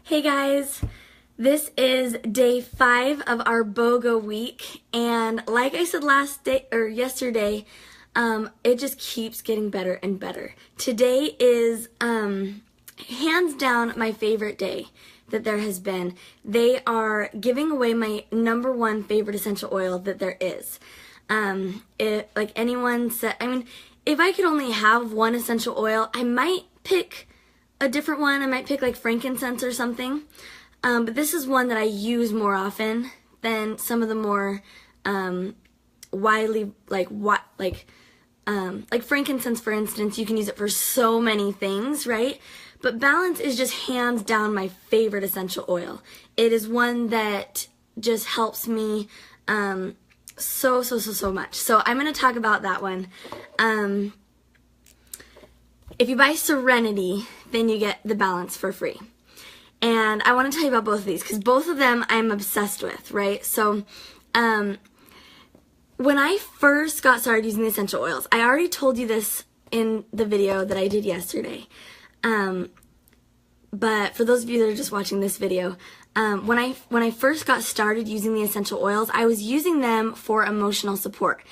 Hey guys, this is day 5 of our BOGO week, and like I said yesterday, it just keeps getting better and better. Today is hands down my favorite day that there has been. They are giving away my number one favorite essential oil that there is. Like anyone said, if I could only have one essential oil, I might pick a different one. I might pick like frankincense or something. But this is one that I use more often than some of the more widely like frankincense, for instance. You can use it for so many things, right? But Balance is just hands down my favorite essential oil. It is one that just helps me so much. So I'm going to talk about that one. If you buy Serenity, then you get the Balance for free. And I want to tell you about both of these because both of them I'm obsessed with, right? So when I first got started using the essential oils, I already told you this in the video that I did yesterday. But for those of you that are just watching this video, when I first got started using the essential oils, I was using them for emotional support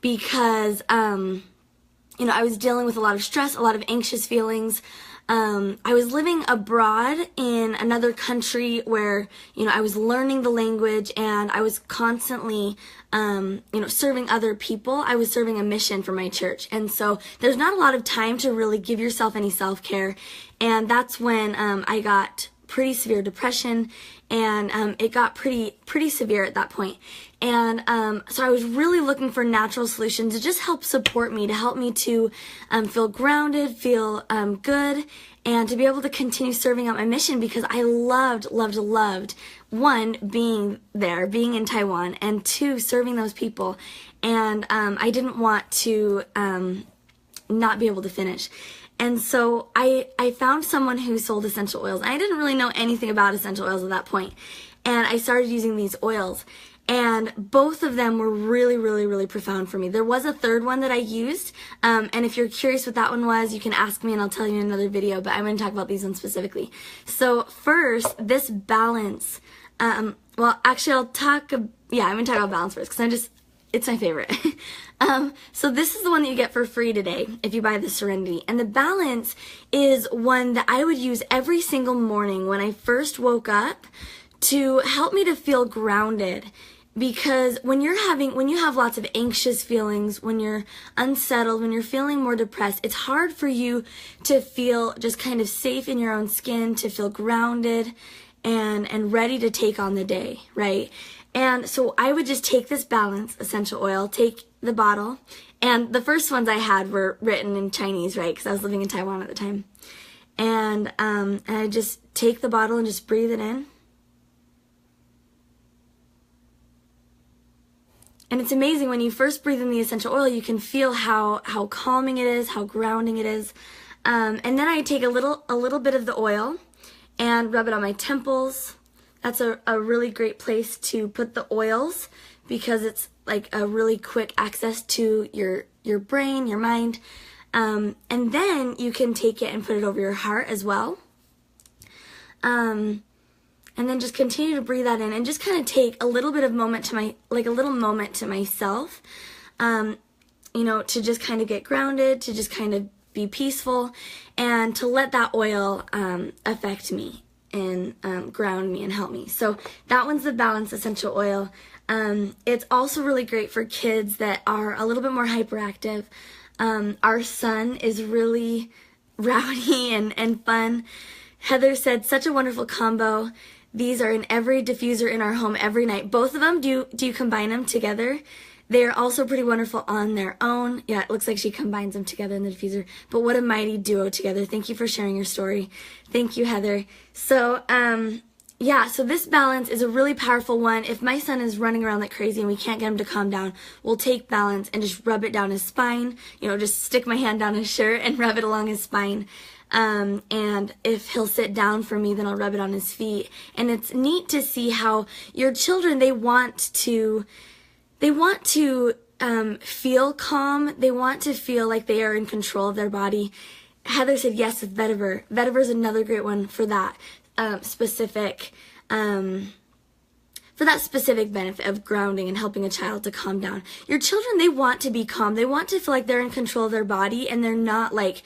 because I was dealing with a lot of stress, a lot of anxious feelings. I was living abroad in another country where, I was learning the language and I was constantly, serving other people. I was serving a mission for my church. And so there's not a lot of time to really give yourself any self-care. And that's when I got pretty severe depression, and it got pretty severe at that point. And so I was really looking for natural solutions to just help support me, to help me to feel grounded, feel good, and to be able to continue serving out my mission, because I loved, one, being there, being in Taiwan, and two, serving those people. And I didn't want to not be able to finish. And so I found someone who sold essential oils. I didn't really know anything about essential oils at that point. And I started using these oils. And both of them were really profound for me. There was a third one that I used. And if you're curious what that one was, you can ask me and I'll tell you in another video. But I'm going to talk about these ones specifically. So first, this Balance. Well, actually, I'm going to talk about Balance first because it's my favorite. So this is the one that you get for free today if you buy the Serenity. And the Balance is one that I would use every single morning when I first woke up to help me to feel grounded. Because when you have lots of anxious feelings, when you're unsettled, when you're feeling more depressed, it's hard for you to feel just kind of safe in your own skin, to feel grounded and ready to take on the day, right? And so I would just take this Balance essential oil, take the bottle, and the first ones I had were written in Chinese, right? Because I was living in Taiwan at the time. And I just take the bottle and just breathe it in. And it's amazing when you first breathe in the essential oil, you can feel how calming it is, how grounding it is. And then I take a little bit of the oil and rub it on my temples. That's a really great place to put the oils because it's like a really quick access to your brain, your mind. And then you can take it and put it over your heart as well. And then just continue to breathe that in and just kind of take a little bit of moment to myself, to just kind of get grounded, to just kind of be peaceful, and to let that oil affect me and ground me and help me. So that one's the Balance essential oil. It's also really great for kids that are a little bit more hyperactive. Our son is really rowdy and fun. Heather said, such a wonderful combo. These are in every diffuser in our home every night. Both of them, do you combine them together? They're also pretty wonderful on their own. Yeah, it looks like she combines them together in the diffuser. But what a mighty duo together. Thank you for sharing your story. Thank you, Heather. So, so this Balance is a really powerful one. If my son is running around like crazy and we can't get him to calm down, we'll take Balance and just rub it down his spine. Just stick my hand down his shirt and rub it along his spine. And if he'll sit down for me, then I'll rub it on his feet. And it's neat to see how your children, they want to feel calm. They want to feel like they are in control of their body. Heather said yes with vetiver. Vetiver is another great one for that. specific benefit of grounding and helping a child to calm down. Your children, they want to be calm. They want to feel like they're in control of their body, and they're not like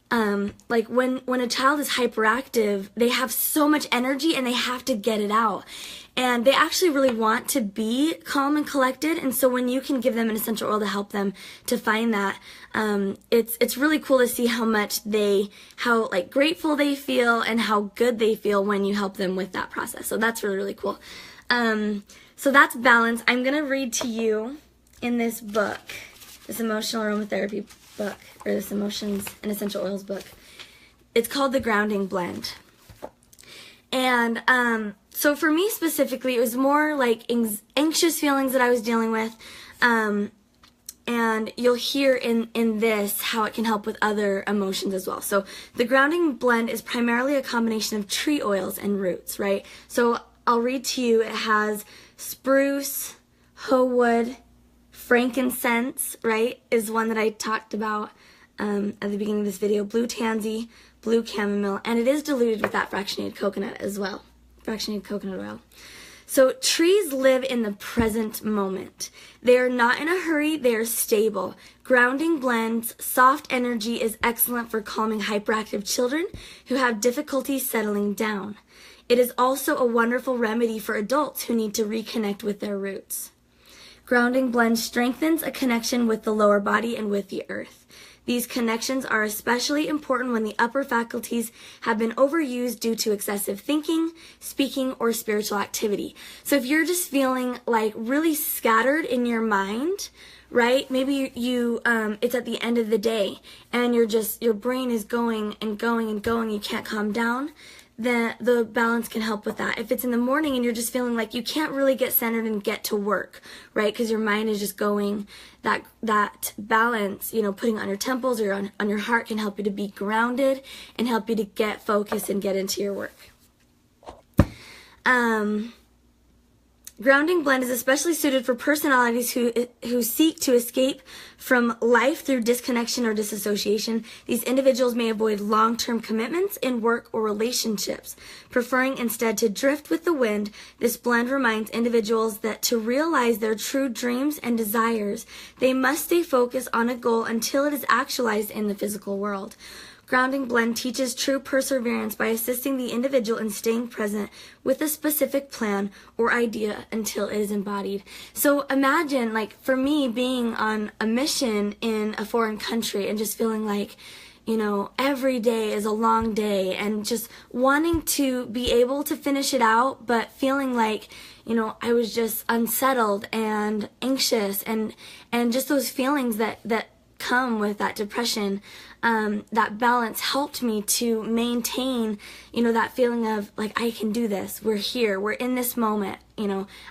when a child is hyperactive, they have so much energy and they have to get it out. And they actually really want to be calm and collected. And so when you can give them an essential oil to help them to find that, it's really cool to see how like grateful they feel and how good they feel when you help them with that process. So that's really, really cool. So that's balance. I'm going to read to you in this book, this emotional aromatherapy book, or this emotions and essential oils book. It's called The Grounding Blend. And so for me specifically, it was more like anxious feelings that I was dealing with. And you'll hear in this how it can help with other emotions as well. So the Grounding Blend is primarily a combination of tree oils and roots, right? So I'll read to you. It has spruce, hoe wood, frankincense, right, is one that I talked about at the beginning of this video, blue tansy, blue chamomile, and it is diluted with that fractionated coconut as well, fractionated coconut oil. So trees live in the present moment. They are not in a hurry, they are stable. Grounding Blend's soft energy is excellent for calming hyperactive children who have difficulty settling down. It is also a wonderful remedy for adults who need to reconnect with their roots. Grounding Blend strengthens a connection with the lower body and with the earth. These connections are especially important when the upper faculties have been overused due to excessive thinking, speaking, or spiritual activity. So if you're just feeling like really scattered in your mind, right? Maybe you it's at the end of the day and your brain is going and going and going, you can't calm down. Then the balance can help with that. If it's in the morning and you're just feeling like you can't really get centered and get to work, right? Because your mind is just going, that balance, putting on your temples or on your heart can help you to be grounded and help you to get focused and get into your work. Grounding Blend is especially suited for personalities who seek to escape from life through disconnection or disassociation. These individuals may avoid long-term commitments in work or relationships, preferring instead to drift with the wind. This blend reminds individuals that to realize their true dreams and desires, they must stay focused on a goal until it is actualized in the physical world. Grounding Blend teaches true perseverance by assisting the individual in staying present with a specific plan or idea until it is embodied. So imagine, like, for me, being on a mission in a foreign country and just feeling like, every day is a long day and just wanting to be able to finish it out, but feeling like, I was just unsettled and anxious and just those feelings that come with that depression. That balance helped me to maintain, that feeling of like, I can do this. We're here. We're in this moment.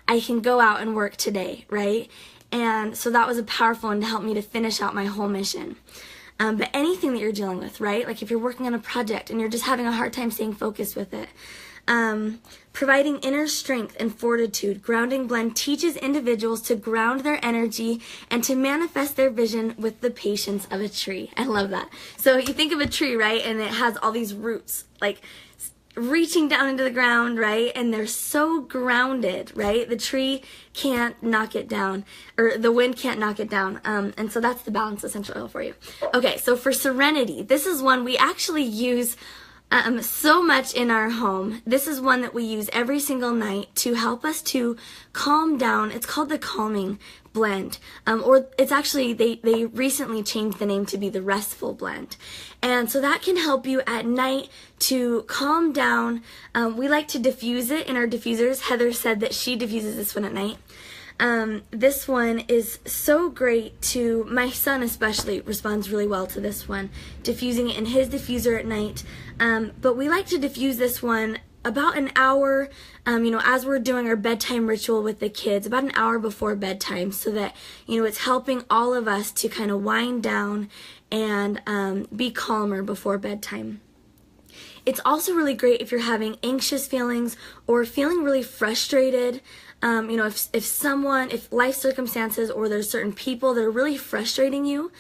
I can go out and work today, right? And so that was a powerful one to help me to finish out my whole mission. But anything that you're dealing with, right? Like if you're working on a project and you're just having a hard time staying focused with it, providing inner strength and fortitude, Grounding Blend teaches individuals to ground their energy and to manifest their vision with the patience of a tree. I love that. So you think of a tree, right? And it has all these roots, like reaching down into the ground, right? And they're so grounded, right? The tree can't knock it down, or the wind can't knock it down. And so that's the balance essential oil for you. Okay, so for Serenity, this is one we actually use so much in our home. This is one that we use every single night to help us to calm down. It's called the Calming Blend, or it's actually, they recently changed the name to be the Restful Blend. And so that can help you at night to calm down. We like to diffuse it in our diffusers. Heather said that she diffuses this one at night. This one is so great to, my son especially responds really well to this one, diffusing it in his diffuser at night. But we like to diffuse this one about an hour, as we're doing our bedtime ritual with the kids, about an hour before bedtime, so that, it's helping all of us to kind of wind down and be calmer before bedtime. It's also really great if you're having anxious feelings or feeling really frustrated. If life circumstances or there's certain people that are really frustrating you,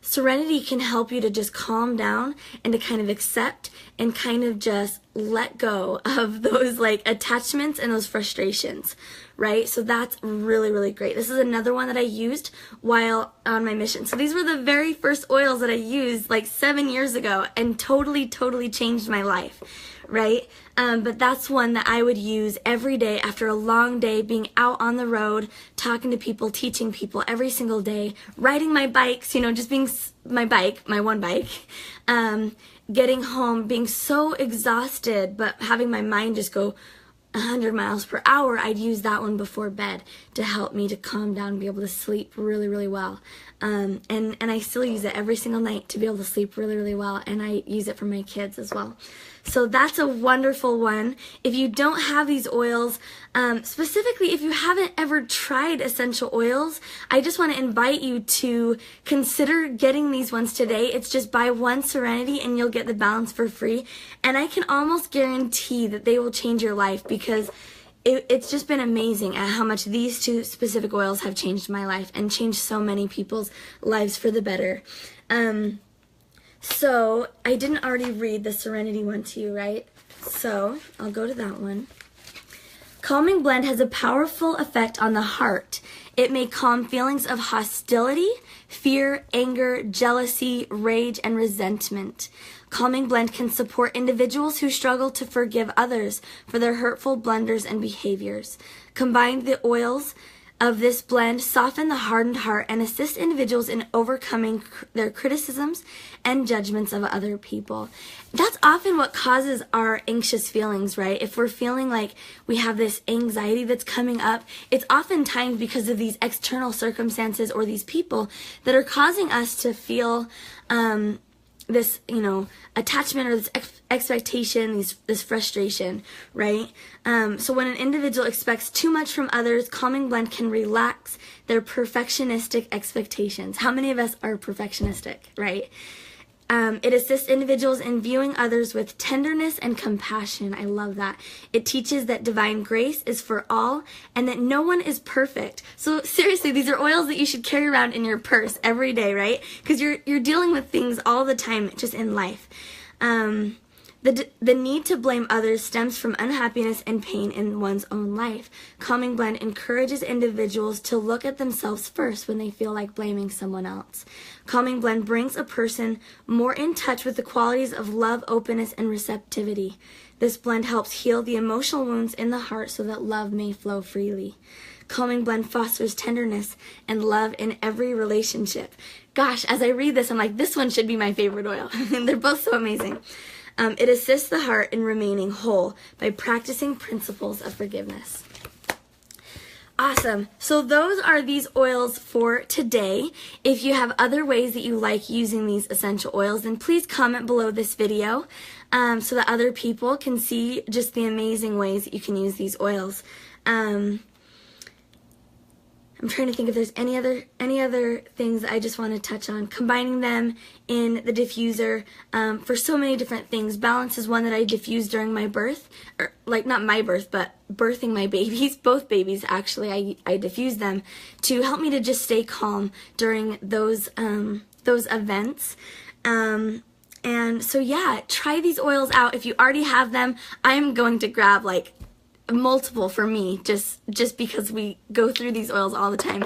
Serenity can help you to just calm down and to kind of accept and kind of just let go of those like attachments and those frustrations, right? So that's really, really great. This is another one that I used while on my mission. So these were the very first oils that I used like 7 years ago and totally, totally changed my life, right? But that's one that I would use every day after a long day, being out on the road, talking to people, teaching people every single day, riding my bikes, you know, just being my bike, my one bike, getting home, being so exhausted, but having my mind just go 100 miles per hour. I'd use that one before bed to help me to calm down and be able to sleep really, really well. And I still use it every single night to be able to sleep really, really well, and I use it for my kids as well. So that's a wonderful one. If you don't have these oils, specifically if you haven't ever tried essential oils, I just want to invite you to consider getting these ones today. It's just buy one Serenity and you'll get the balance for free. And I can almost guarantee that they will change your life, because it's just been amazing at how much these two specific oils have changed my life and changed so many people's lives for the better. So I didn't already read the Serenity one to you, right? So I'll go to that one. Calming Blend has a powerful effect on the heart. It may calm feelings of hostility, fear, anger, jealousy, rage, and resentment. Calming Blend can support individuals who struggle to forgive others for their hurtful blunders and behaviors. Combine the oils of this blend soften the hardened heart and assist individuals in overcoming their criticisms and judgments of other people. That's often what causes our anxious feelings, right? If we're feeling like we have this anxiety that's coming up, it's oftentimes because of these external circumstances or these people that are causing us to feel this, you know, attachment or this expectation, this frustration, right? So when an individual expects too much from others, Calming Blend can relax their perfectionistic expectations. How many of us are perfectionistic, right? It assists individuals in viewing others with tenderness and compassion. I love that. It teaches that divine grace is for all and that no one is perfect. So seriously, these are oils that you should carry around in your purse every day, right? Because you're dealing with things all the time just in life. The need to blame others stems from unhappiness and pain in one's own life. Calming Blend encourages individuals to look at themselves first when they feel like blaming someone else. Calming Blend brings a person more in touch with the qualities of love, openness, and receptivity. This blend helps heal the emotional wounds in the heart so that love may flow freely. Calming Blend fosters tenderness and love in every relationship. Gosh, as I read this, I'm like, this one should be my favorite oil. They're both so amazing. It assists the heart in remaining whole by practicing principles of forgiveness. Awesome. So those are these oils for today. If you have other ways that you like using these essential oils, then please comment below this video so that other people can see just the amazing ways that you can use these oils. I'm trying to think if there's any other things that I just want to touch on. Combining them in the diffuser for so many different things. Balance is one that I diffused during my birth, or like not my birth, but birthing my babies, both babies actually. I diffused them to help me to just stay calm during those events. And so yeah, try these oils out. If you already have them, I'm going to grab like multiple for me, just because we go through these oils all the time.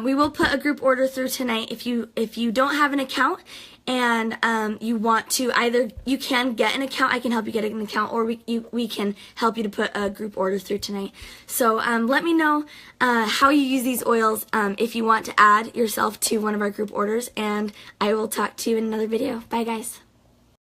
We will put a group order through tonight. If you don't have an account and you want to, either you can get an account, I can help you get an account, or we can help you to put a group order through tonight. So let me know how you use these oils if you want to add yourself to one of our group orders, and I will talk to you in another video. Bye guys.